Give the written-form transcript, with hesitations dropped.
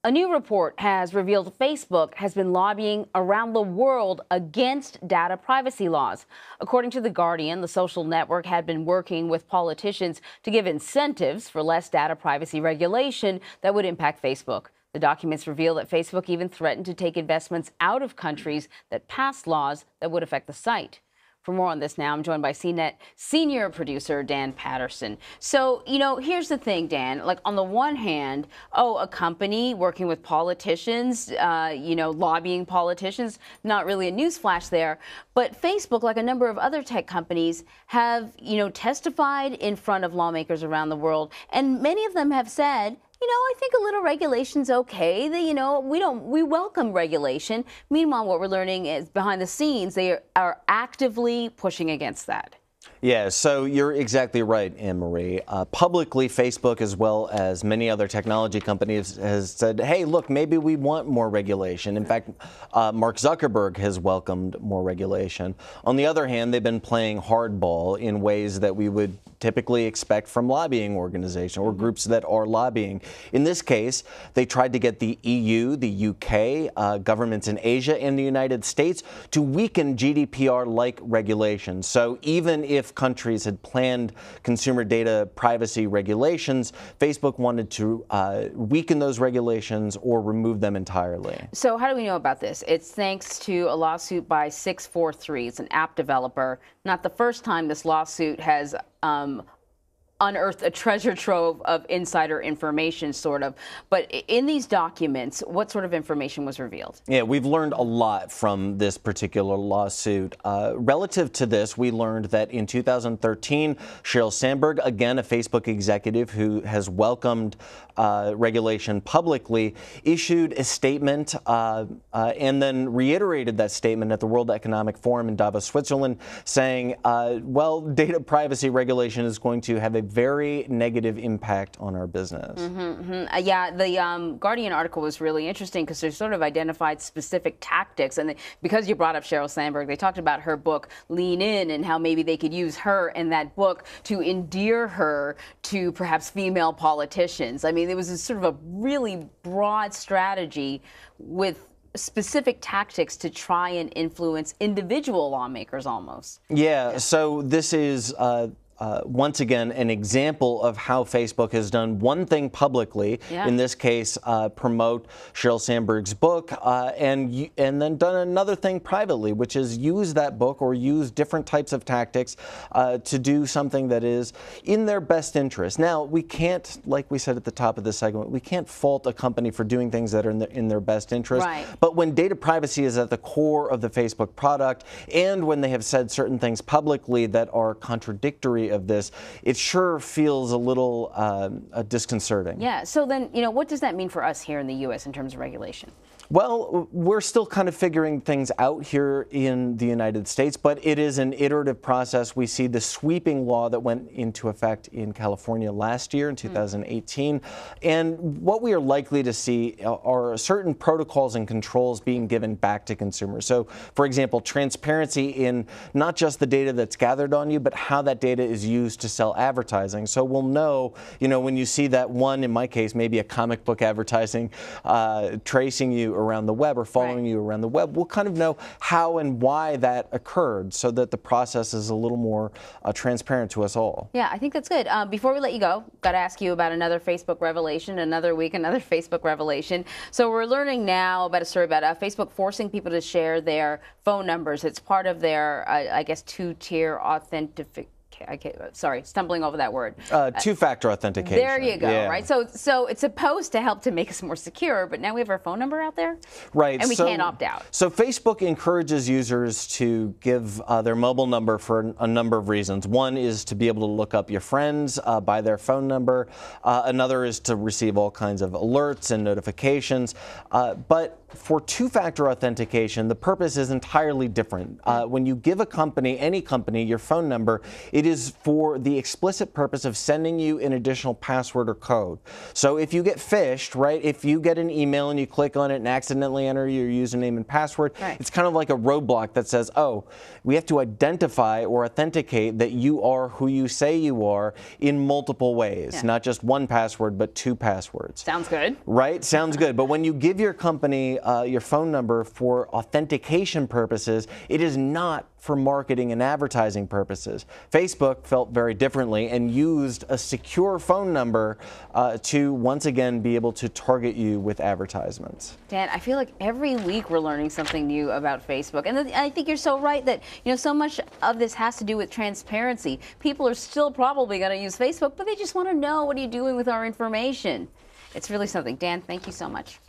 A new report has revealed Facebook has been lobbying around the world against data privacy laws. According to The Guardian, the social network had been working with politicians to give incentives for less data privacy regulation that would impact Facebook. The documents reveal that Facebook even threatened to take investments out of countries that passed laws that would affect the site. For more on this now, I'm joined by CNET senior producer Dan Patterson. So, here's the thing, Dan. Like, on the one hand, a company working with politicians, lobbying politicians, not really a newsflash there. But Facebook, like a number of other tech companies, have, testified in front of lawmakers around the world. And many of them have said, I think a little regulation's okay. We welcome regulation. Meanwhile, what we're learning is behind the scenes, they are actively pushing against that. Yeah, so you're exactly right, Anne-Marie. Publicly, Facebook, as well as many other technology companies, has said, hey, look, maybe we want more regulation. In fact, Mark Zuckerberg has welcomed more regulation. On the other hand, they've been playing hardball in ways that we would typically expect from lobbying organizations or groups that are lobbying. In this case, they tried to get the EU, the UK, governments in Asia and the United States to weaken GDPR-like regulations. So even if countries had planned consumer data privacy regulations, Facebook wanted to weaken those regulations or remove them entirely. So how do we know about this? It's thanks to a lawsuit by 643. It's an app developer. Not the first time this lawsuit has unearthed a treasure trove of insider information, sort of. But in these documents, what sort of information was revealed? Yeah, we've learned a lot from this particular lawsuit. Relative to this, we learned that in 2013, Sheryl Sandberg, again a Facebook executive who has welcomed regulation publicly, issued a statement and then reiterated that statement at the World Economic Forum in Davos, Switzerland, saying, well, data privacy regulation is going to have a very negative impact on our business. Yeah, the Guardian article was really interesting because they sort of identified specific tactics. And because you brought up Sheryl Sandberg, they talked about her book, Lean In, and how maybe they could use her in that book to endear her to perhaps female politicians. I mean, it was a sort of a really broad strategy with specific tactics to try and influence individual lawmakers almost. Yeah, so this is once again, an example of how Facebook has done one thing publicly, in this case, promote Sheryl Sandberg's book, and then done another thing privately, which is use that book or use different types of tactics to do something that is in their best interest. Now, we can't, like we said at the top of this segment, we can't fault a company for doing things that are in their best interest. Right. But when data privacy is at the core of the Facebook product, and when they have said certain things publicly that are contradictory of this, it sure feels a little disconcerting. Yeah, so then, what does that mean for us here in the U.S. in terms of regulation? Well, we're still kind of figuring things out here in the United States, but it is an iterative process. We see the sweeping law that went into effect in California last year in 2018. And what we are likely to see are certain protocols and controls being given back to consumers. So, for example, transparency in not just the data that's gathered on you, but how that data is used to sell advertising. So we'll know, when you see that one, in my case, maybe a comic book advertising tracing you around the web or following you around the web, we'll kind of know how and why that occurred so that the process is a little more transparent to us all. Yeah, I think that's good. Before we let you go, got to ask you about another Facebook revelation, another week, another Facebook revelation. So we're learning now about a story about Facebook forcing people to share their phone numbers. It's part of their, I guess, two-tier authentication. Sorry, stumbling over that word. Two-factor authentication. There you go, right? So it's supposed to help to make us more secure, but now we have our phone number out there? Right. And we can't opt out. So Facebook encourages users to give their mobile number for a number of reasons. One is to be able to look up your friends by their phone number. Another is to receive all kinds of alerts and notifications. But for two-factor authentication, the purpose is entirely different. When you give a company, any company, your phone number, it is for the explicit purpose of sending you an additional password or code. So if you get phished, right, if you get an email and you click on it and accidentally enter your username and password, it's kind of like a roadblock that says, oh, we have to identify or authenticate that you are who you say you are in multiple ways, not just one password, but two passwords. Sounds good. Right? Sounds good. But when you give your company your phone number for authentication purposes, it is not for marketing and advertising purposes. Facebook felt very differently and used a secure phone number to once again be able to target you with advertisements. Dan, I feel like every week we're learning something new about Facebook. And I think you're so right that, so much of this has to do with transparency. People are still probably going to use Facebook, but they just want to know, what are you doing with our information? It's really something. Dan, thank you so much.